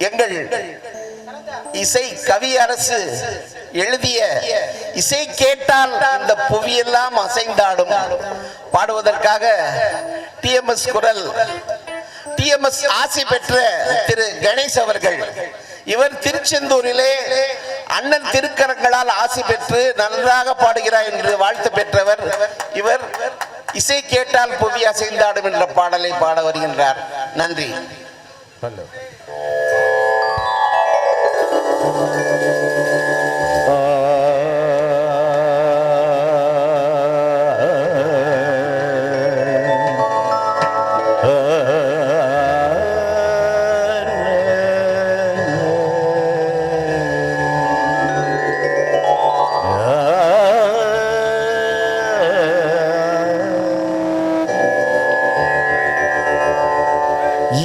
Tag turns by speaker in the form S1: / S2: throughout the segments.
S1: எங்கள் இசை கவியரசு எழுதிய இசை கேட்டால் இந்த புவியெல்லாம் அசைந்தாடும் பாடுவதற்காக டிஎம்எஸ் குரல் டிஎம்எஸ் ஆசி பெற்ற திரு கணேஷ் அவர்கள். இவர் திருச்செந்தூரிலே அண்ணன் திருக்கரங்களால் ஆசி பெற்று நன்றாக பாடுகிறார் என்று வாழ்த்து பெற்றவர் இவர். இசை கேட்டால் புவி அசைந்தாடும் என்ற பாடலை பாட வருகின்றார். நன்றி.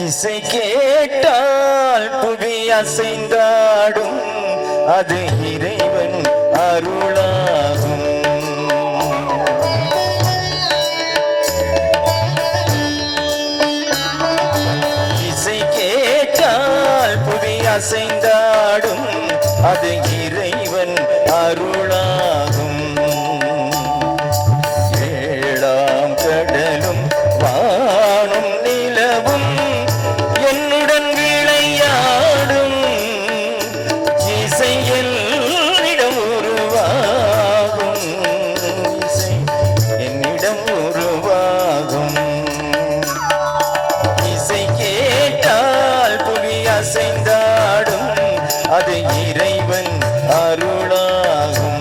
S2: இசை கேட்டால் புவி அசைந்தாடும் அது இறைவன் அருளாகும். இசை கேட்டால் புவி அசைந்தாடும் அது இறைவன் அருளாகும். ஏழாம் கடலும் வானும் நிலவும் என்னுடன் விளையாடும். இசை என்னிடம் உருவாகும். இசை என்னிடம் உருவாகும். இசை கேட்டால் புவி அசைந்தாடும் அது இறைவன் அருளாகும்.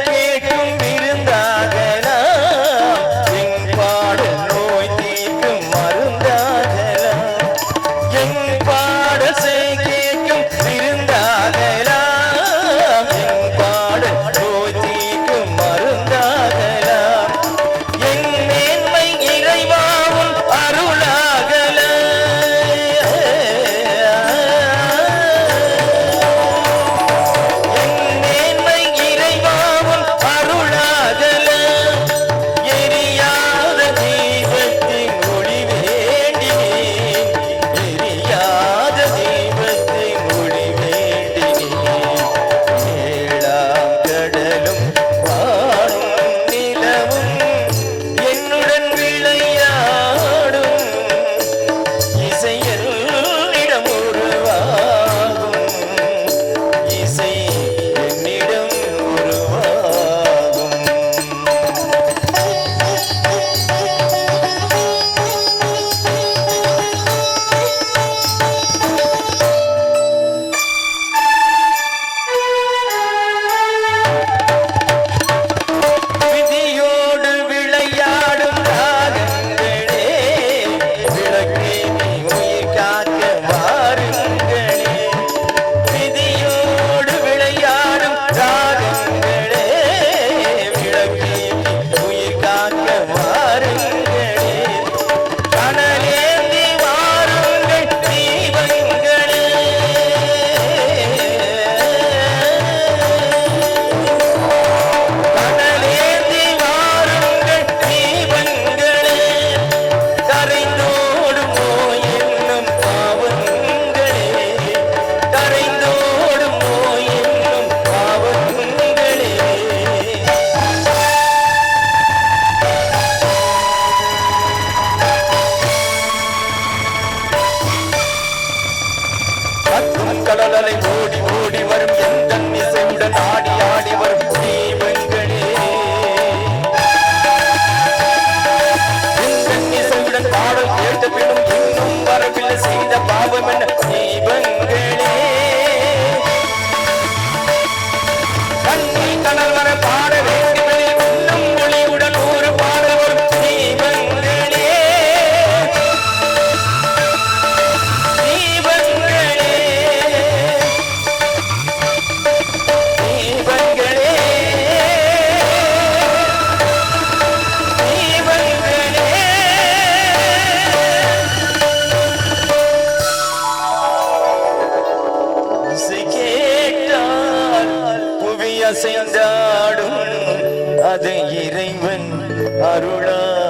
S2: கேட்கும் விருந்தாகலாம் என் பாடல் நோய் தீர்க்கும் மருந்தாகலாம். என் அது இறைவன் அருளாகும்.